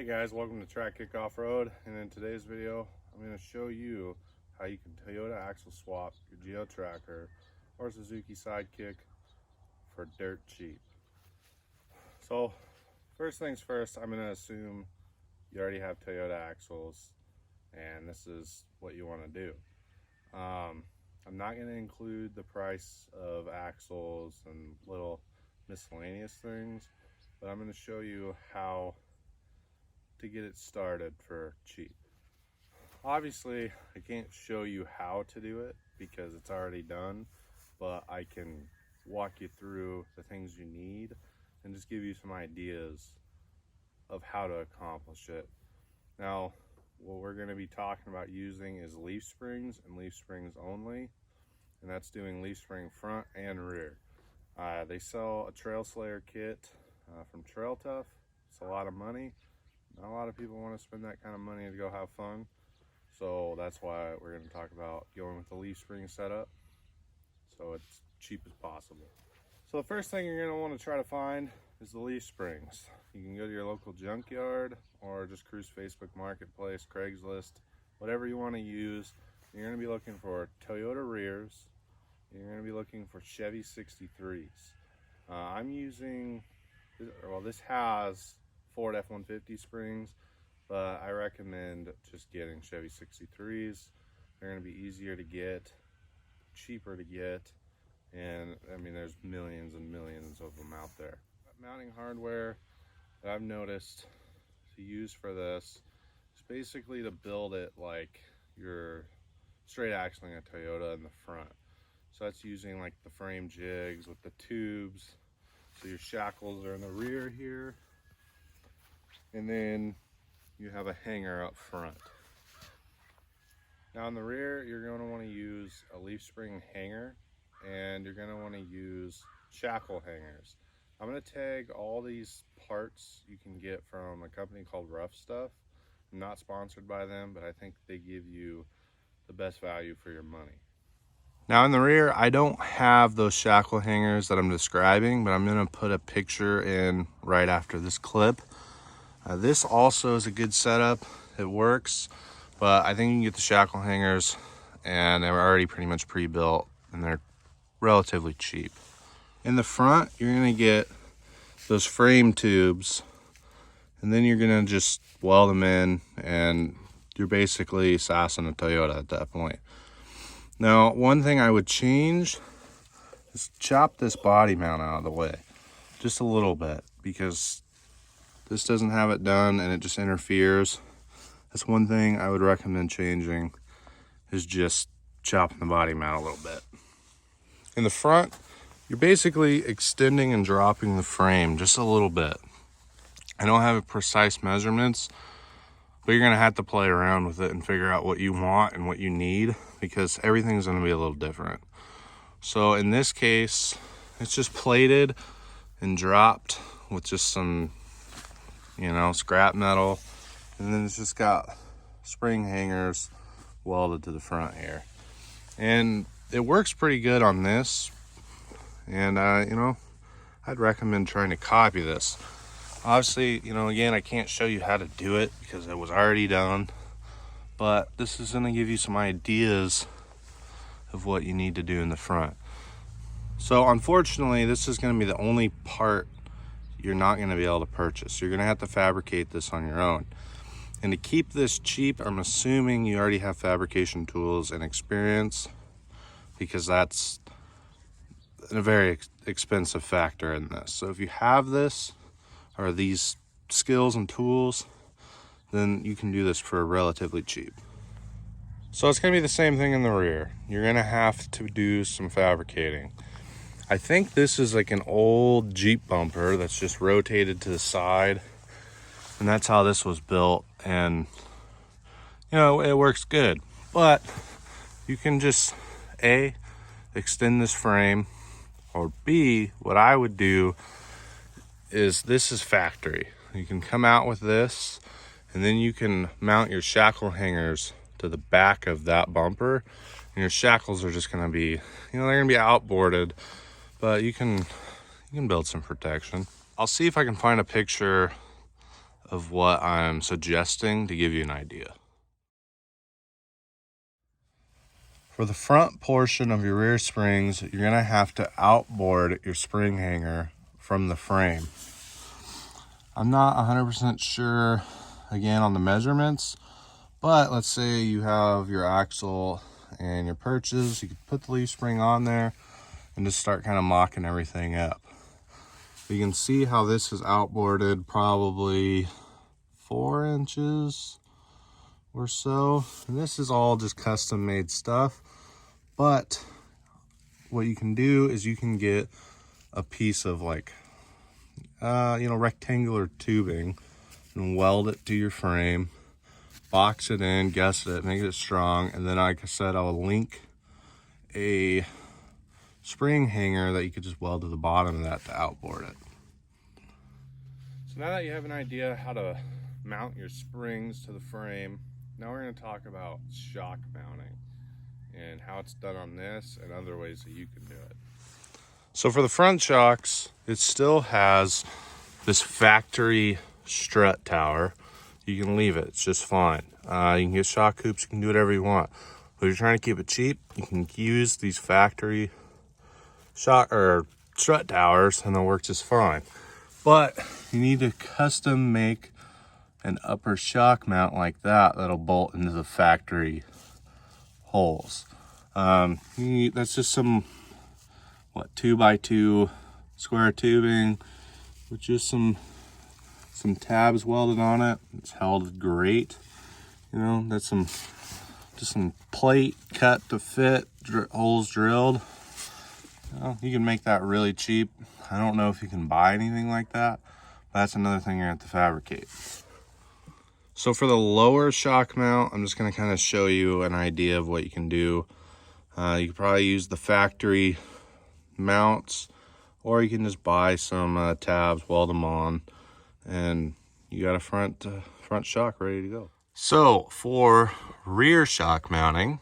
Hey guys, welcome to Trackickoffroad, and in today's video I'm going to show you how you can Toyota axle swap your Geo Tracker or Suzuki Sidekick for dirt cheap. So first things first, I'm going to assume you already have Toyota axles and this is what you want to do. I'm not going to include the price of axles and little miscellaneous things, but I'm going to show you how to get it started for cheap. Obviously I can't show you how to do it because it's already done, but I can walk you through the things you need and just give you some ideas of how to accomplish it. Now what we're going to be talking about using is leaf springs and leaf springs only, and that's doing leaf spring front and rear. They sell a Trail Slayer kit from Trail Tough. It's a lot of money. Not a lot of people want to spend that kind of money to go have fun, so that's why we're going to talk about going with the leaf spring setup so it's cheap as possible. So the first thing you're going to want to try to find is the leaf springs. You can go to your local junkyard or just cruise Facebook Marketplace, Craigslist, whatever you want to use. You're going to be looking for Toyota rears. You're going to be looking for Chevy 63s. I'm using, well, this has Ford F-150 springs, but I recommend just getting Chevy 63s. They're going to be easier to get, cheaper to get, and I mean there's millions and millions of them out there. Mounting hardware that I've noticed to use for this is basically to build it like you're straight axling a Toyota in the front. So that's using like the frame jigs with the tubes. So your shackles are in the rear here, and then you have a hanger up front. Now in the rear, you're going to want to use a leaf spring hanger, and you're going to want to use shackle hangers. I'm going to tag all these parts you can get from a company called Rough Stuff. I'm not sponsored by them, but I think they give you the best value for your money. Now in the rear, I don't have those shackle hangers that I'm describing, but I'm going to put a picture in right after this clip. This also is a good setup. It works, but I think you can get the shackle hangers and they're already pretty much pre-built and they're relatively cheap. In the front, you're going to get those frame tubes, and then you're going to just weld them in, and you're basically sassing a Toyota at that point. Now, one thing I would change is chop this body mount out of the way just a little bit, because this doesn't have it done and it just interferes. That's one thing I would recommend changing, is just chopping the body mount a little bit. In the front, you're basically extending and dropping the frame just a little bit. I don't have precise measurements, but you're gonna have to play around with it and figure out what you want and what you need, because everything's gonna be a little different. So in this case, it's just plated and dropped with just some, scrap metal, and then it's just got spring hangers welded to the front here, and it works pretty good on this. And I'd recommend trying to copy this. Obviously, again, I can't show you how to do it because it was already done, but this is going to give you some ideas of what you need to do in the front. So unfortunately, this is going to be the only part you're not going to be able to purchase. You're going to have to fabricate this on your own. And to keep this cheap, I'm assuming you already have fabrication tools and experience, because that's a very expensive factor in this. So if you have this or these skills and tools, then you can do this for relatively cheap. So it's going to be the same thing in the rear. You're going to have to do some fabricating. I think this is like an old Jeep bumper that's just rotated to the side, and that's how this was built, and it works good. But you can just A, extend this frame, or B, what I would do is, this is factory. You can come out with this, and then you can mount your shackle hangers to the back of that bumper, and your shackles are just going to be, they're going to be outboarded, but you can build some protection. I'll see if I can find a picture of what I'm suggesting to give you an idea. For the front portion of your rear springs, you're gonna have to outboard your spring hanger from the frame. I'm not 100% sure, again, on the measurements, but let's say you have your axle and your perches, you could put the leaf spring on there and just start kind of mocking everything up. You can see how this is outboarded probably 4 inches or so. And this is all just custom made stuff. But what you can do is you can get a piece of like, rectangular tubing and weld it to your frame, box it in, guess it, make it strong. And then, like I said, I'll link a spring hanger that you could just weld to the bottom of that to outboard it. So now that you have an idea how to mount your springs to the frame, now we're going to talk about shock mounting and how it's done on this and other ways that you can do it. So for the front shocks, it still has this factory strut tower. You can leave it, it's just fine. You can get shock hoops, you can do whatever you want. But if you're trying to keep it cheap, you can use these factory shock or strut towers and they'll work just fine. But you need to custom make an upper shock mount like that that'll bolt into the factory holes. That's just some 2x2 square tubing with just some tabs welded on it. It's held great. That's just some plate cut to fit, holes drilled. You can make that really cheap. I don't know if you can buy anything like that, but that's another thing you're going to have to fabricate. So for the lower shock mount, I'm just going to kind of show you an idea of what you can do. You could probably use the factory mounts, or you can just buy some tabs, weld them on, and you got a front shock ready to go. So for rear shock mounting,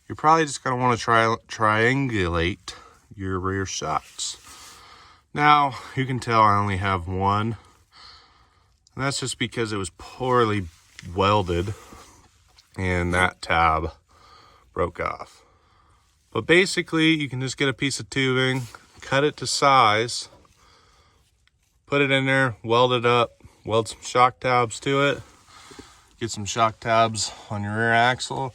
you're probably just going to want to triangulate your rear shocks. Now, you can tell I only have one, and that's just because it was poorly welded and that tab broke off. But basically, you can just get a piece of tubing, cut it to size, put it in there, weld it up, weld some shock tabs to it, get some shock tabs on your rear axle,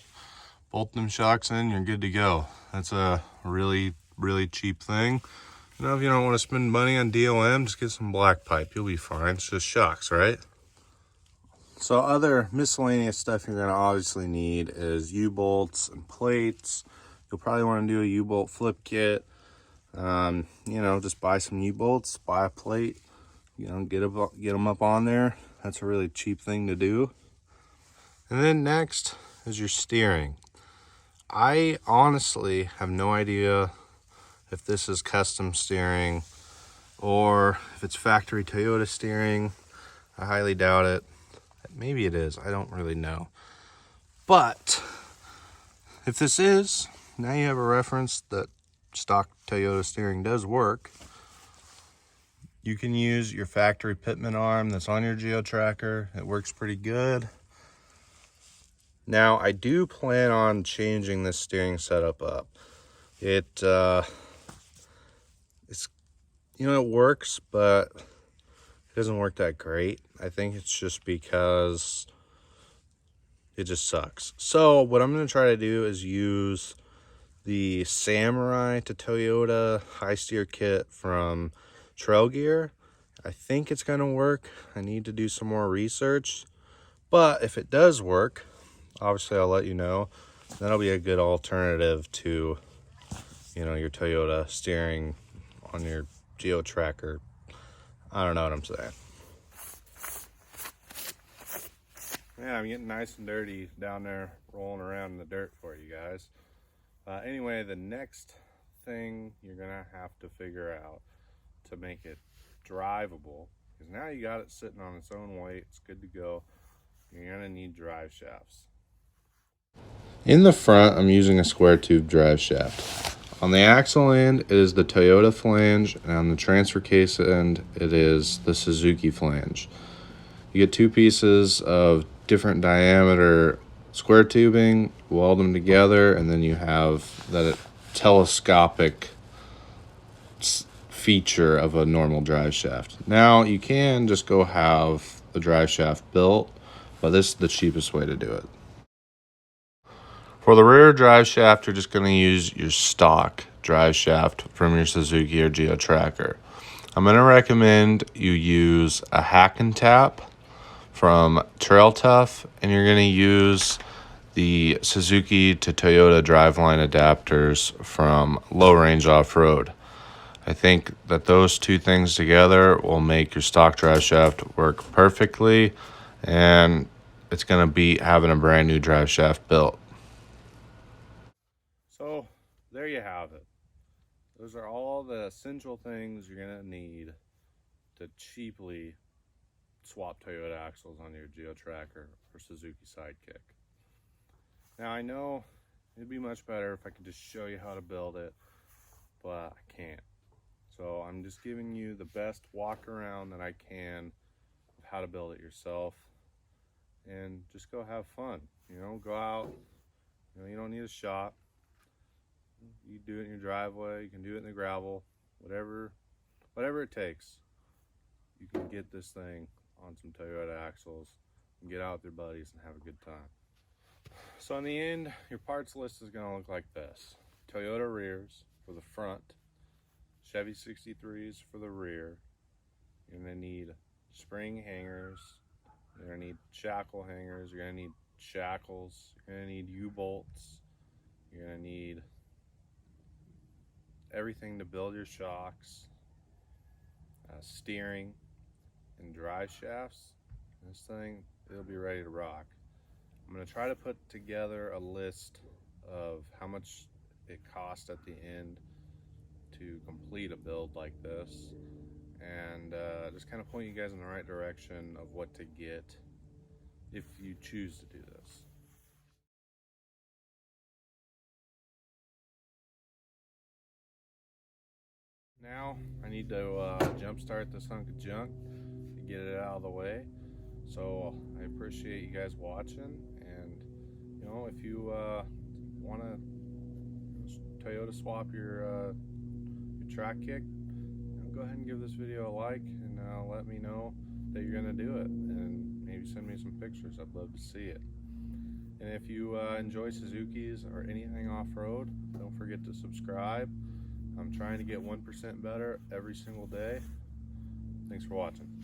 bolt them shocks in, you're good to go. That's a really, really cheap thing. If you don't want to spend money on DOM, just get some black pipe. You'll be fine. It's just shocks, right? So other miscellaneous stuff you're going to obviously need is U-bolts and plates. You'll probably want to do a U-bolt flip kit. Just buy some U-bolts, buy a plate, get them up on there. That's a really cheap thing to do. And then next is your steering. I honestly have no idea if this is custom steering or if it's factory Toyota steering. I highly doubt it. Maybe it is, I don't really know. But if this is, now you have a reference that stock Toyota steering does work. You can use your factory pitman arm that's on your geo tracker. It works pretty good. Now I do plan on changing this steering setup up. It works, but it doesn't work that great. I think it's just because it just sucks. So what I'm going to try to do is use the Samurai to Toyota high steer kit from Trail Gear. I think it's going to work. I need to do some more research, but if it does work, obviously I'll let you know. That'll be a good alternative to your Toyota steering on your geo tracker. I don't know what I'm saying. Yeah, I'm getting nice and dirty down there rolling around in the dirt for you guys. Anyway, the next thing you're gonna have to figure out to make it drivable, because now you got it sitting on its own weight, it's good to go. You're gonna need drive shafts. In the front, I'm using a square tube drive shaft. On the axle end, it is the Toyota flange, and on the transfer case end, it is the Suzuki flange. You get 2 pieces of different diameter square tubing, weld them together, and then you have that telescopic feature of a normal drive shaft. Now you can just go have the drive shaft built, but this is the cheapest way to do it. For the rear drive shaft, you're just going to use your stock drive shaft from your Suzuki or Geo Tracker. I'm going to recommend you use a hack and tap from Trail Tough, and you're going to use the Suzuki to Toyota driveline adapters from Low Range Off-Road. I think that those two things together will make your stock drive shaft work perfectly, and it's going to beat having a brand new drive shaft built. So there you have it. Those are all the essential things you're going to need to cheaply swap Toyota axles on your Geo Tracker or Suzuki Sidekick. Now I know it'd be much better if I could just show you how to build it, but I can't. So I'm just giving you the best walk around that I can of how to build it yourself, and just go have fun. You know, go out. You know, you don't need a shop. You do it in your driveway. You can do it in the gravel. Whatever it takes. You can get this thing on some Toyota axles and get out with your buddies and have a good time. So in the end, your parts list is going to look like this. Toyota rears for the front, Chevy 63s for the rear. You're going to need spring hangers. You're going to need shackle hangers. You're going to need shackles. You're going to need U-bolts. You're going to need everything to build your shocks, steering, and drive shafts. This thing, it'll be ready to rock. I'm going to try to put together a list of how much it costs at the end to complete a build like this, and just kind of point you guys in the right direction of what to get if you choose to do this. Now I need to jump start this hunk of junk to get it out of the way. So I appreciate you guys watching, and you know, if you want to Toyota swap your Trackkick, go ahead and give this video a like, and let me know that you're gonna do it, and maybe send me some pictures. I'd love to see it. And if you enjoy Suzuki's or anything off-road, don't forget to subscribe. I'm trying to get 1% better every single day. Thanks for watching.